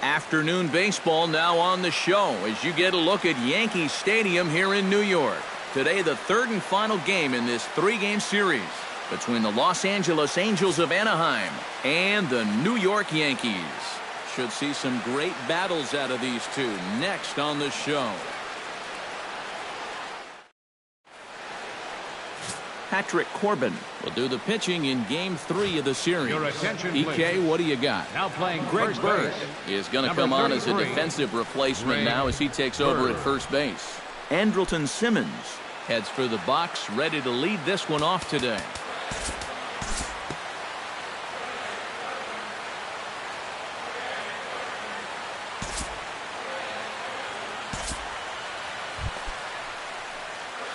Afternoon baseball now on the show as you get a look at Yankee Stadium here in New York. Today, the third and final game in this three-game series between the Los Angeles Angels of Anaheim and the New York Yankees. Should see some great battles out of these two next on the show. Patrick Corbin will do the pitching in Game 3 of the series. Your attention, EK, what do you got? Now playing Greg Bird is going to come on as a defensive replacement now as he takes over at first base. Andrelton Simmons heads for the box, ready to lead this one off today.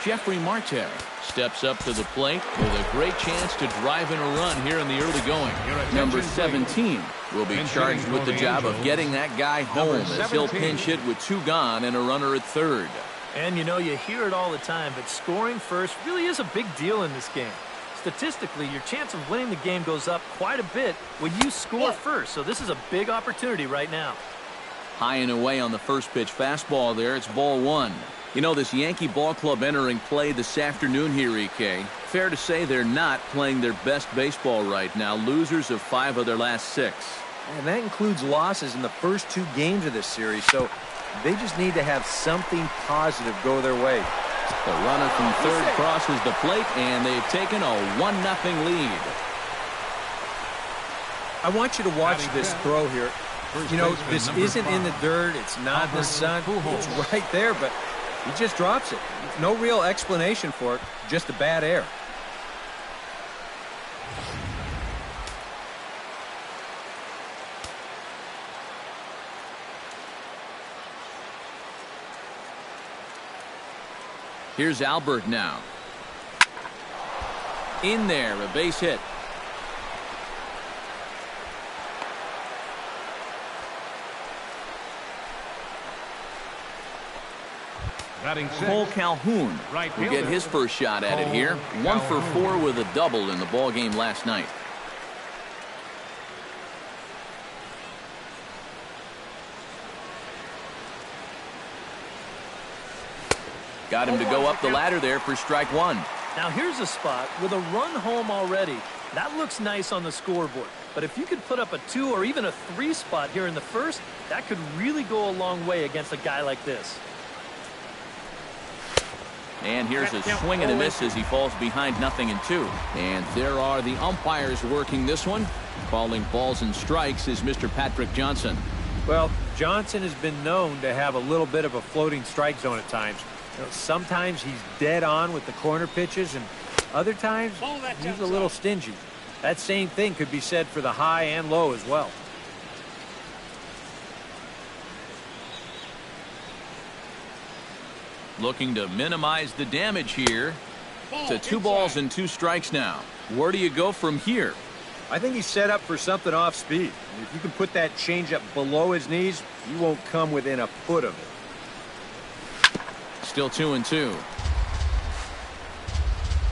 Jeffrey Marte steps up to the plate with a great chance to drive in a run here in the early going. Number 17 will be charged with the job of getting that guy home as he'll pinch hit with two gone and a runner at third. And you know, you hear it all the time, but scoring first really is a big deal in this game. Statistically, your chance of winning the game goes up quite a bit when you score first, so this is a big opportunity right now. High and away on the first pitch fastball there. It's ball one. You know, this Yankee ball club entering play this afternoon here, EK. Fair to say they're not playing their best baseball right now. Losers of 5 of their last 6. And that includes losses in the first 2 games of this series, so they just need to have something positive go their way. The runner from third crosses the plate, and they've taken a 1-0 lead. I want you to watch this throw here. You know, this isn't in the dirt. It's not in the sun. It's right there, but he just drops it. No real explanation for it, just a bad error. Here's Albert now. In there, a base hit. Cole Calhoun will get his first shot at it here. 1 for 4 with a double in the ball game last night. Got him to go up the ladder there for strike 1. Now here's a spot with a run home already. That looks nice on the scoreboard. But if you could put up a 2 or even a 3 spot here in the first, that could really go a long way against a guy like this. And here's a swing and a miss as he falls behind 0-2. And there are the umpires working this one. Calling balls and strikes is Mr. Patrick Johnson. Well, Johnson has been known to have a little bit of a floating strike zone at times. You know, sometimes he's dead on with the corner pitches, and other times he's a little stingy. That same thing could be said for the high and low as well. Looking to minimize the damage here. To 2 balls and 2 strikes now. Where do you go from here? I think he's set up for something off speed. If you can put that changeup below his knees, you won't come within a foot of it. Still 2-2.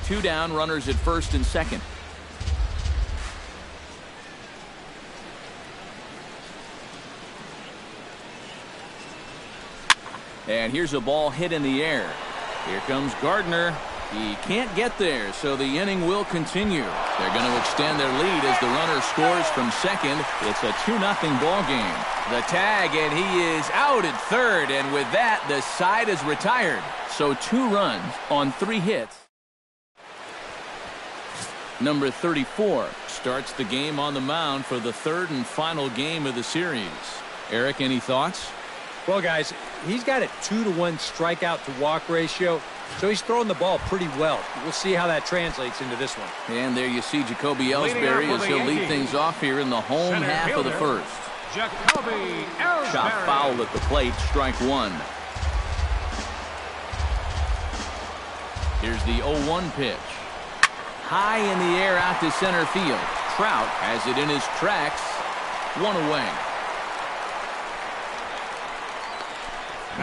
2 down, runners at first and second. And here's a ball hit in the air. Here comes Gardner. He can't get there, so the inning will continue. They're going to extend their lead as the runner scores from second. It's a 2-0 ball game. The tag, and he is out at third, and with that, the side is retired. So 2 runs on 3 hits. Number 34 starts the game on the mound for the third and final game of the series. Eric, any thoughts? Well, guys, he's got a 2-to-1 strikeout to walk ratio, so he's throwing the ball pretty well. We'll see how that translates into this one. And there you see Jacoby Ellsbury as he'll lead things off here in the home half of the first. Jacoby Ellsbury. Shot foul at the plate, strike 1. Here's the 0-1 pitch. High in the air out to center field. Trout has it in his tracks. 1 away.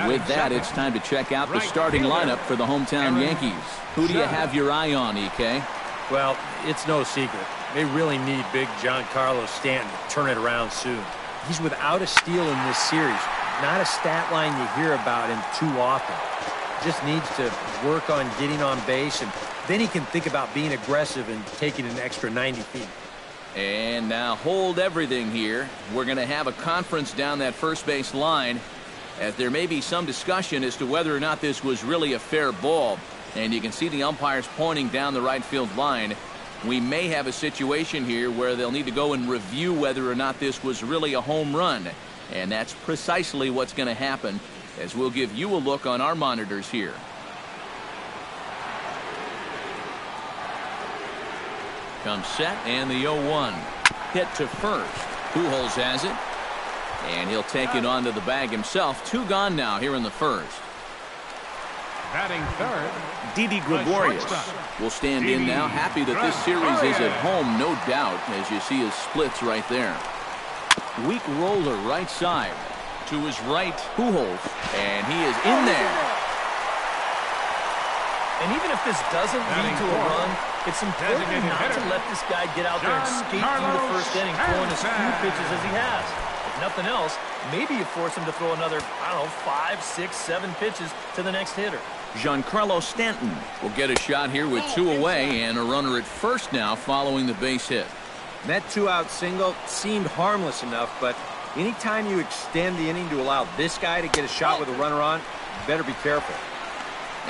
With that, it's time to check out the starting lineup for the hometown Yankees. Who do you have your eye on, EK? Well, it's no secret. They really need big Giancarlo Stanton to turn it around soon. He's without a steal in this series. Not a stat line you hear about him too often. Just needs to work on getting on base, and then he can think about being aggressive and taking an extra 90 feet. And now hold everything here. We're going to have a conference down that first base line, as there may be some discussion as to whether or not this was really a fair ball. And you can see the umpires pointing down the right field line. We may have a situation here where they'll need to go and review whether or not this was really a home run. And that's precisely what's going to happen, as we'll give you a look on our monitors here. Comes set, and the 0-1. Hit to first. Pujols has it. And he'll take it onto the bag himself. 2 gone now here in the first. Batting third, Didi Gregorius will stand in now. Happy that this series is at home, no doubt, as you see his splits right there. Weak roller right side. To his right, Pujols. And he is in there. And even if this doesn't lead to a run, it's important not to let this guy get out there and skate through the first inning, throwing as few pitches as he has. If nothing else, maybe you force him to throw another, 5, 6, 7 pitches to the next hitter. Giancarlo Stanton will get a shot here with 2 away and a runner at first now following the base hit. That 2-out single seemed harmless enough, but anytime you extend the inning to allow this guy to get a shot with a runner on, you better be careful.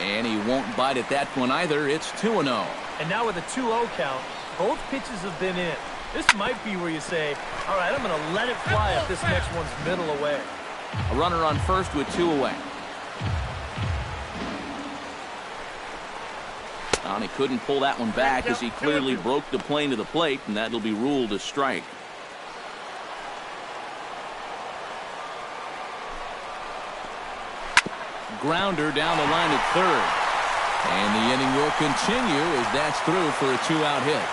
And he won't bite at that one either. It's 2-0. And now with a 2-0 count, both pitches have been in. This might be where you say, all right, I'm going to let it fly if this next one's middle away. A runner on first with 2 away. And he couldn't pull that one back as he clearly broke the plane to the plate, and that'll be ruled a strike. Grounder down the line at third. And the inning will continue as that's through for a 2-out hit.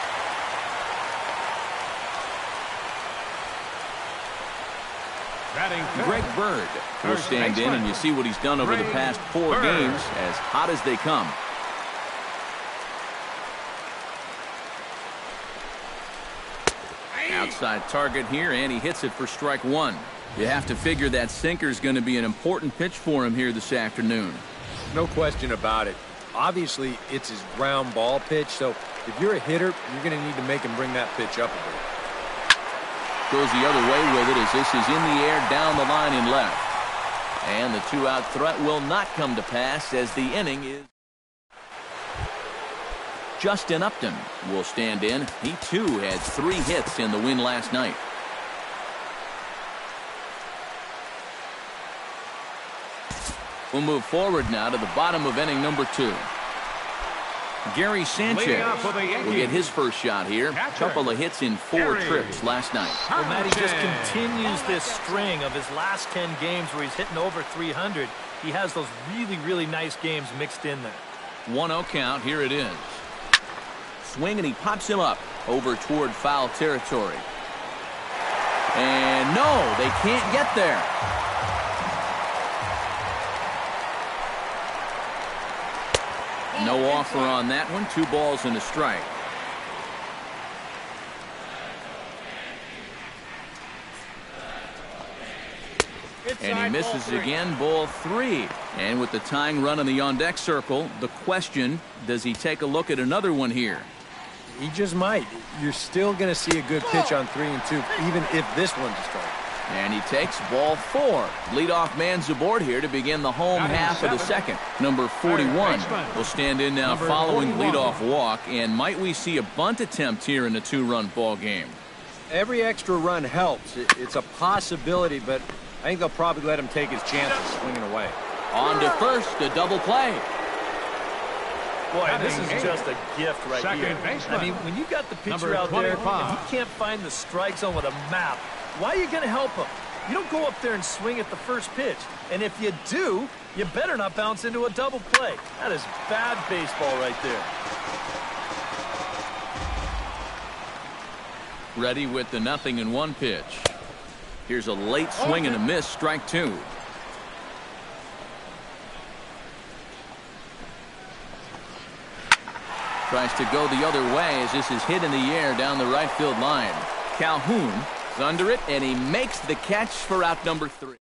Greg Bird will stand in, and you see what he's done over the past 4 games, as hot as they come. Outside target here, and he hits it for strike 1. You have to figure that sinker's going to be an important pitch for him here this afternoon. No question about it. Obviously, it's his ground ball pitch, so if you're a hitter, you're going to need to make him bring that pitch up a bit. Goes the other way with it as this is in the air down the line and left. And the 2-out threat will not come to pass as the inning is. Justin Upton will stand in. He too had 3 hits in the win last night. We'll move forward now to the bottom of inning number 2. Gary Sanchez will get his first shot here. A couple of hits in 4 trips last night. Well, Matty just continues this string of his last 10 games where he's hitting over 300. He has those really, really nice games mixed in there. 1-0 count. Here it is. Swing, and he pops him up over toward foul territory. And no, they can't get there. No offer on that one. 2 balls and a strike. And he misses again, ball 3. And with the tying run in the on-deck circle, the question, does he take a look at another one here? He just might. You're still going to see a good pitch on 3 and 2, even if this one's a strike. And he takes ball 4. Leadoff man's aboard here to begin the home half of the second. Number 41 will stand in now following leadoff walk. And might we see a bunt attempt here in a 2-run ball game? Every extra run helps. It's a possibility, but I think they'll probably let him take his chances swinging away. On to first, a double play. Boy, this is just a gift right here. I mean, when you got the pitcher out there and he can't find the strike zone with a map, why are you going to help him? You don't go up there and swing at the first pitch. And if you do, you better not bounce into a double play. That is bad baseball right there. Ready with the 0-1 pitch. Here's a late swing and a miss, strike 2. Tries to go the other way as this is hit in the air down the right field line. Calhoun under it, and he makes the catch for out number 3.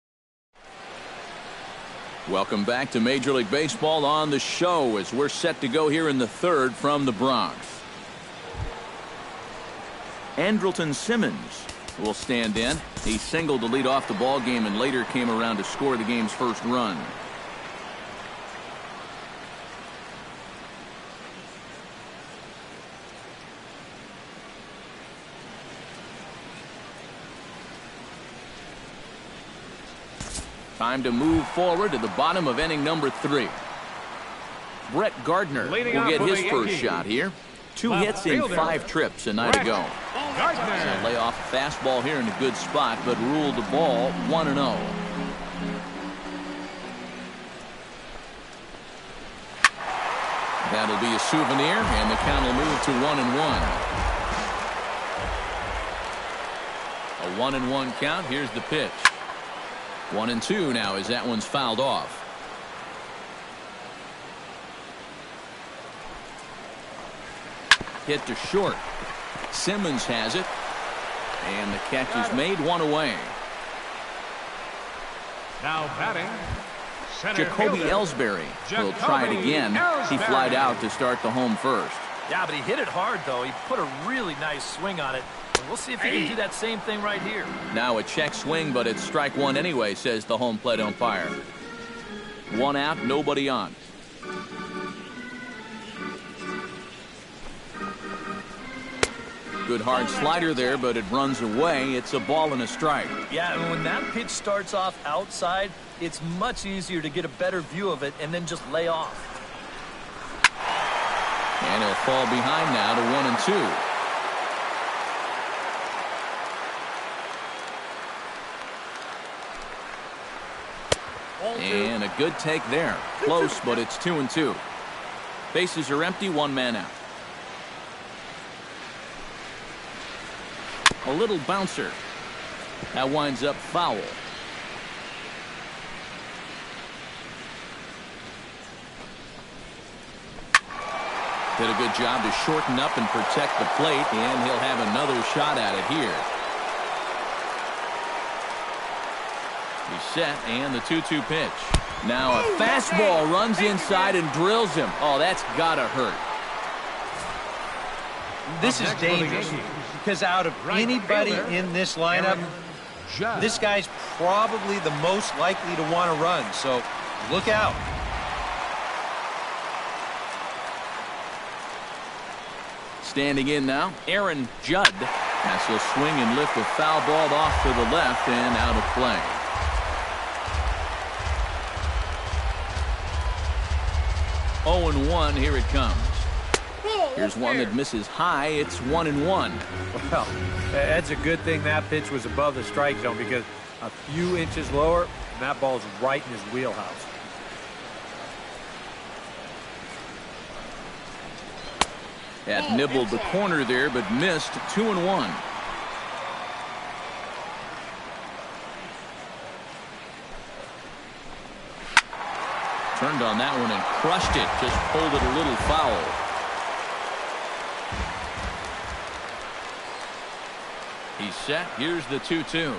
Welcome back to Major League Baseball on the show as we're set to go here in the 3rd from the Bronx. Andrelton Simmons will stand in. He singled to lead off the ball game and later came around to score the game's first run. Time to move forward to the bottom of inning number 3. Brett Gardner will get his first shot here. 2 hits in 5 trips a night ago. So lay off a fastball here in a good spot, but ruled the ball 1-0. That'll be a souvenir, and the count will move to 1-1. A 1-1 count. Here's the pitch. 1-2 now as that one's fouled off. Hit to short. Simmons has it. And the catch is made, 1 away. Now batting, center Jacoby fielder, Ellsbury will try it again. He flied out to start the home first. Yeah, but he hit it hard, though. He put a really nice swing on it. And we'll see if he can do that same thing right here. Now a check swing, but it's strike 1 anyway, says the home plate umpire. 1 out, nobody on. Good hard slider there, but it runs away. It's a ball and a strike. Yeah, and when that pitch starts off outside, it's much easier to get a better view of it and then just lay off. And he'll fall behind now to 1-2. And a good take there. Close, but it's 2-2. Bases are empty, 1 man out. A little bouncer. That winds up foul. Did a good job to shorten up and protect the plate, and he'll have another shot at it here. He's set, and the 2-2 pitch. Now a fastball runs inside and drills him. Oh, that's gotta hurt. This is dangerous because out of anybody in this lineup, this guy's probably the most likely to want to run, so look out. Standing in now, Aaron Judd. As he'll swing and lift a foul ball off to the left and out of play. Oh, 0-1, here it comes. Here's one that misses high. It's 1-1. Well, that's a good thing that pitch was above the strike zone because a few inches lower, and that ball's right in his wheelhouse. That nibbled the corner there, but missed. 2-1. Turned on that one and crushed it. Just pulled it a little foul. He's set. Here's the 2-2.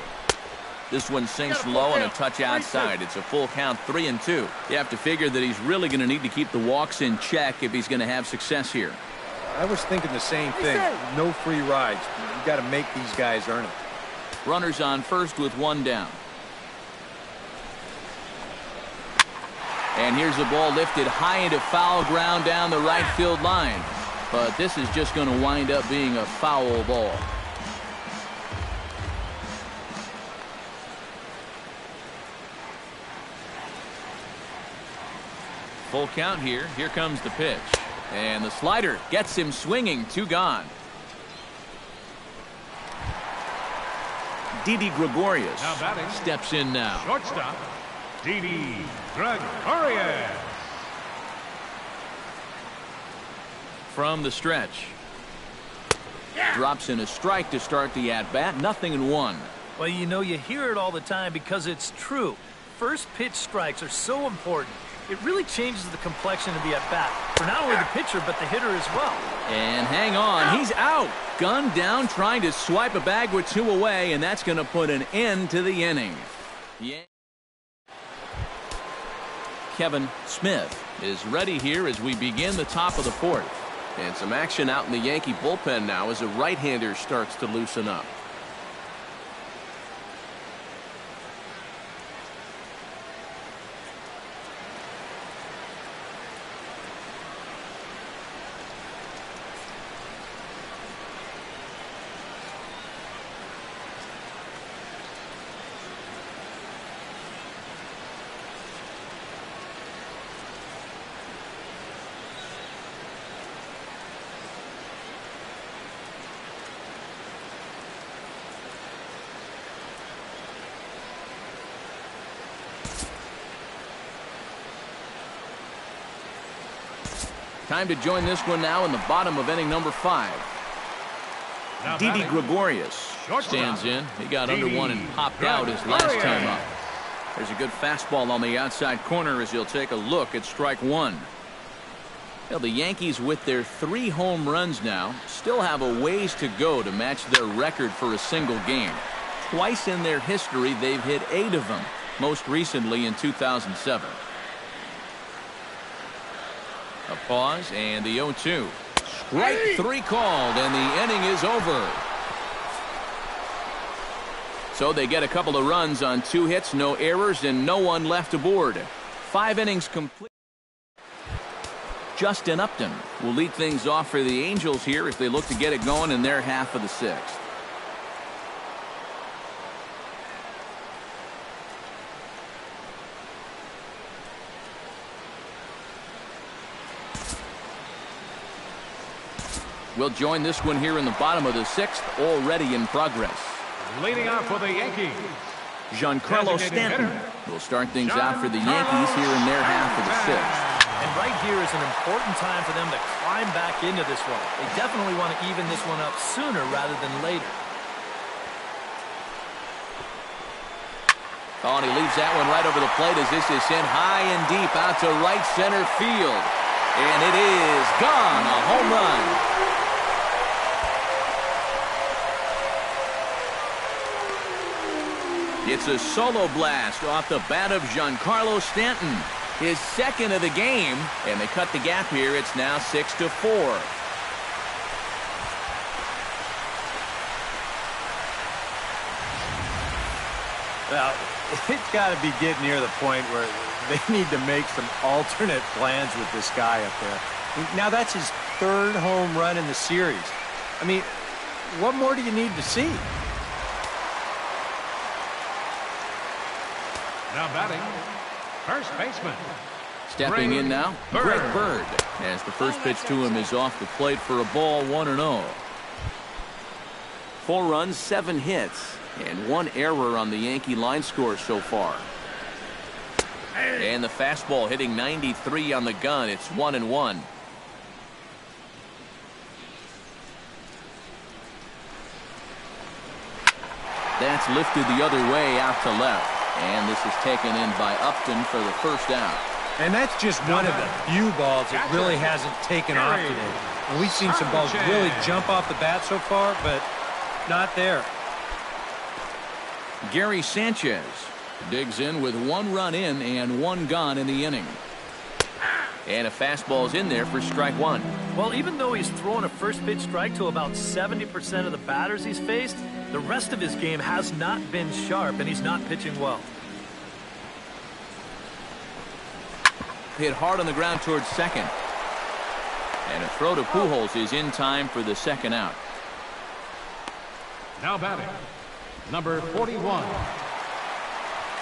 This one sinks low and a touch outside. It's a full count, 3-2. You have to figure that he's really going to need to keep the walks in check if he's going to have success here. I was thinking the same thing. No free rides. You got to make these guys earn it. Runners on first with 1 down. And here's a ball lifted high into foul ground down the right field line. But this is just going to wind up being a foul ball. Full count here. Here comes the pitch. And the slider gets him swinging. 2 gone. Didi Gregorius steps in now. Shortstop, Didi Gregorius. From the stretch. Drops in a strike to start the at-bat. 0-1. Well, you know, you hear it all the time because it's true. First pitch strikes are so important. it really changes the complexion of the at-bat for not only the pitcher but the hitter as well. And hang on, he's out. Gunned down, trying to swipe a bag with 2 away, and that's going to put an end to the inning. Yeah. Kevin Smith is ready here as we begin the top of the 4th. And some action out in the Yankee bullpen now as a right-hander starts to loosen up. Time to join this one now in the bottom of inning number 5. Didi Gregorius stands in. He got under one and popped out his last time up. There's a good fastball on the outside corner as he'll take a look at strike 1. Well, the Yankees, with their 3 home runs now, still have a ways to go to match their record for a single game. Twice in their history, they've hit 8 of them, most recently in 2007. A pause and the 0-2. Strike 3 called, and the inning is over. So they get a couple of runs on 2 hits, no errors, and no one left aboard. 5 innings complete. Justin Upton will lead things off for the Angels here as they look to get it going in their half of the 6th. We'll join this one here in the bottom of the 6th, already in progress. Leading off for the Yankees, Giancarlo Stanton will start things out for the Yankees here in their half of the 6th. And right here is an important time for them to climb back into this one. They definitely want to even this one up sooner rather than later. Oh, and he leaves that one right over the plate as this is sent high and deep out to right center field. And it is gone, a home run. It's a solo blast off the bat of Giancarlo Stanton. His 2nd of the game, and they cut the gap here. It's now 6-4. Well, it's got to be getting near the point where they need to make some alternate plans with this guy up there. Now, that's his 3rd home run in the series. I mean, what more do you need to see? now batting, first baseman. Stepping in now, Greg Bird, as the first pitch to him is off the plate for a ball, 1-0. 4 runs, 7 hits, and 1 error on the Yankee line score so far. And the fastball hitting 93 on the gun. It's 1-1. That's lifted the other way out to left. And this is taken in by Upton for the first out. And that's just one of the few balls that really hasn't taken off today. And we've seen some balls really jump off the bat so far, but not there. Gary Sanchez digs in with 1 run in and 1 gone in the inning. And a fastball's in there for strike 1. Well, even though he's thrown a first pitch strike to about 70% of the batters he's faced, the rest of his game has not been sharp, and he's not pitching well. Hit hard on the ground towards second. And a throw to Pujols is in time for the 2nd out. Now batting, number 41.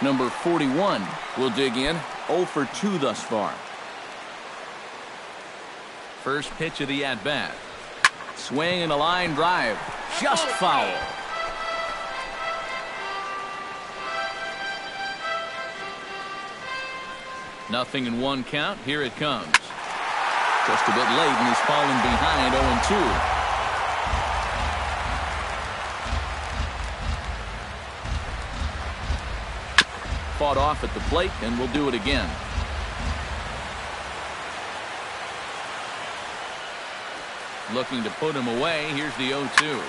Number 41 will dig in. 0 for 2 thus far. First pitch of the at-bat. Swing and a line drive. Just foul. Nothing in 1 count. Here it comes. Just a bit late, and he's fallen behind 0-2. Fought off at the plate, and will do it again. looking to put him away. Here's the 0-2.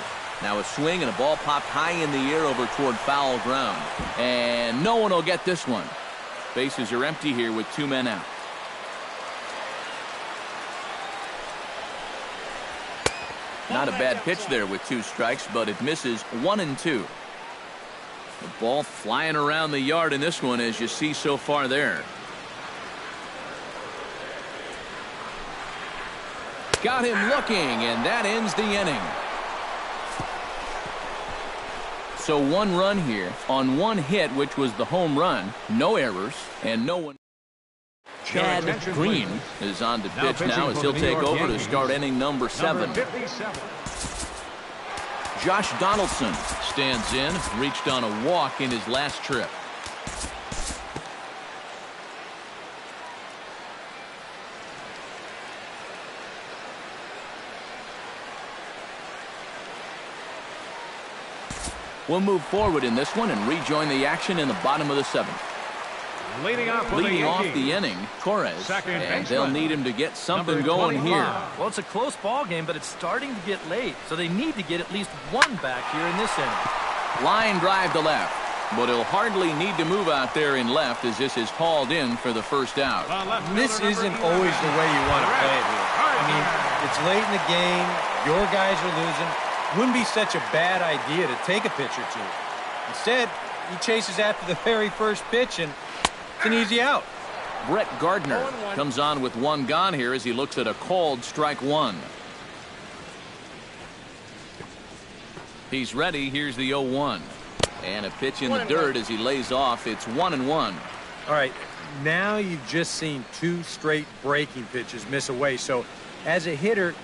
Now a swing and a ball popped high in the air over toward foul ground. And no one will get this one. Bases are empty here with 2 men out. Not a bad pitch there with 2 strikes, but it misses 1-2. The ball flying around the yard in this one, as you see so far there. Got him looking, and that ends the inning. So 1 run here on 1 hit, which was the home run. No errors, and no one. Chad Green is on to pitch now as he'll take over to start inning number 7. Josh Donaldson stands in, reached on a walk in his last trip. We'll move forward in this one and rejoin the action in the bottom of the 7th. Leading off the inning, Torres, and they'll need him to get something going here. Well, it's a close ball game, but it's starting to get late, so they need to get at least 1 back here in this inning. Line drive to left, but he'll hardly need to move out there in left as this is hauled in for the first out. This isn't always the way you want to play it here. I mean, it's late in the game, your guys are losing. Wouldn't be such a bad idea to take a pitch or 2. Instead, he chases after the very first pitch, and it's an easy out. Brett Gardner comes on with 1 gone here as he looks at a called strike 1. He's ready. Here's the 0-1. And a pitch in the dirt as he lays off. It's 1-1. All right, now you've just seen 2 straight breaking pitches miss away. So as a hitter,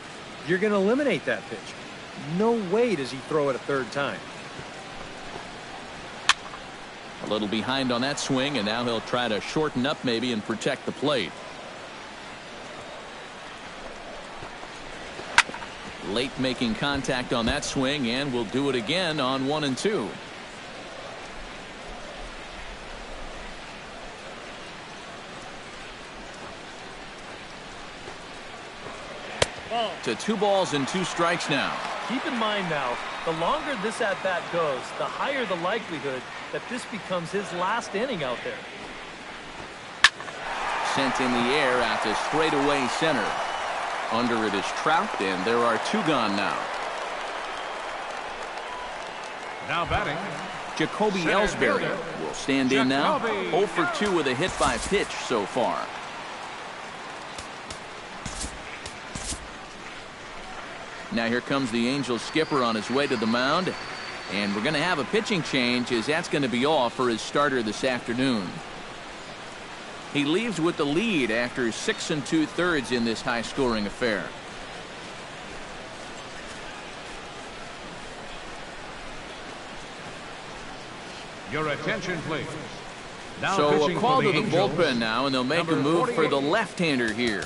you're going to eliminate that pitch. No way does he throw it a 3rd time. A little behind on that swing, and now he'll try to shorten up maybe and protect the plate. Late making contact on that swing, and we'll do it again on 1 and 2. To 2 balls and 2 strikes now. Keep in mind now, the longer this at-bat goes, the higher the likelihood that this becomes his last inning out there. Sent in the air out to straightaway center. Under it is Trout, and there are 2 gone now. Now batting, Jacoby Ellsbury will stand in now. 0 for 2 with a hit by pitch so far. Now here comes the Angels skipper on his way to the mound. And we're going to have a pitching change, as that's going to be all for his starter this afternoon. He leaves with the lead after 6 2/3 in this high-scoring affair. your attention, please. Now So a call to the Angels, bullpen now, and they'll make a move for the left-hander here.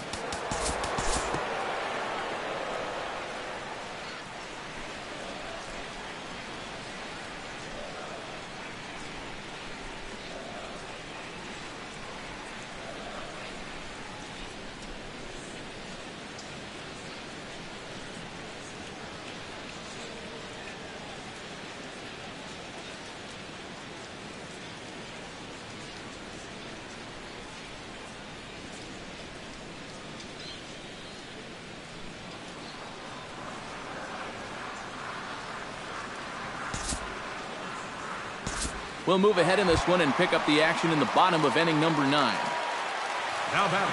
We'll move ahead in this one and pick up the action in the bottom of inning number 9. Now batting,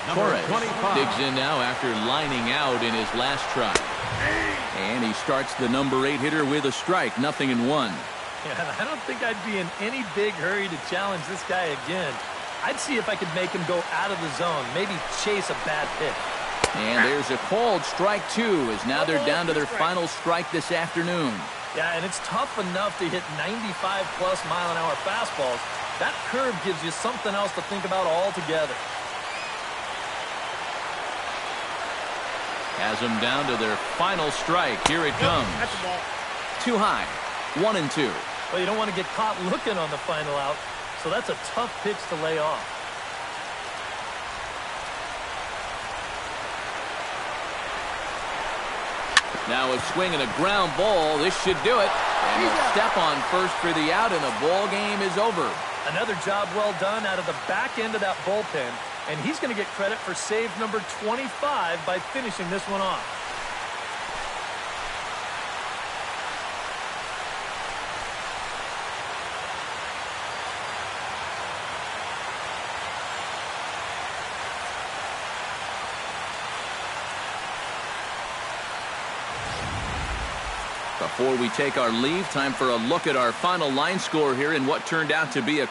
number Torres 25. digs in now after lining out in his last try. And he starts the number 8 hitter with a strike, 0-1. Yeah, I don't think I'd be in any big hurry to challenge this guy again. I'd see if I could make him go out of the zone, maybe chase a bad pitch. And there's a called strike 2, as now they're down to their final strike this afternoon. Yeah, and it's tough enough to hit 95+ mile-an-hour fastballs. That curve gives you something else to think about altogether. Has them down to their final strike. Here it comes. Too high. 1-2. Well, you don't want to get caught looking on the final out, so that's a tough pitch to lay off. Now a swing and a ground ball. This should do it. And he'll step on first for the out, and the ball game is over. Another job well done out of the back end of that bullpen. And he's going to get credit for save number 25 by finishing this one off. Before we take our leave, time for a look at our final line score here in what turned out to be a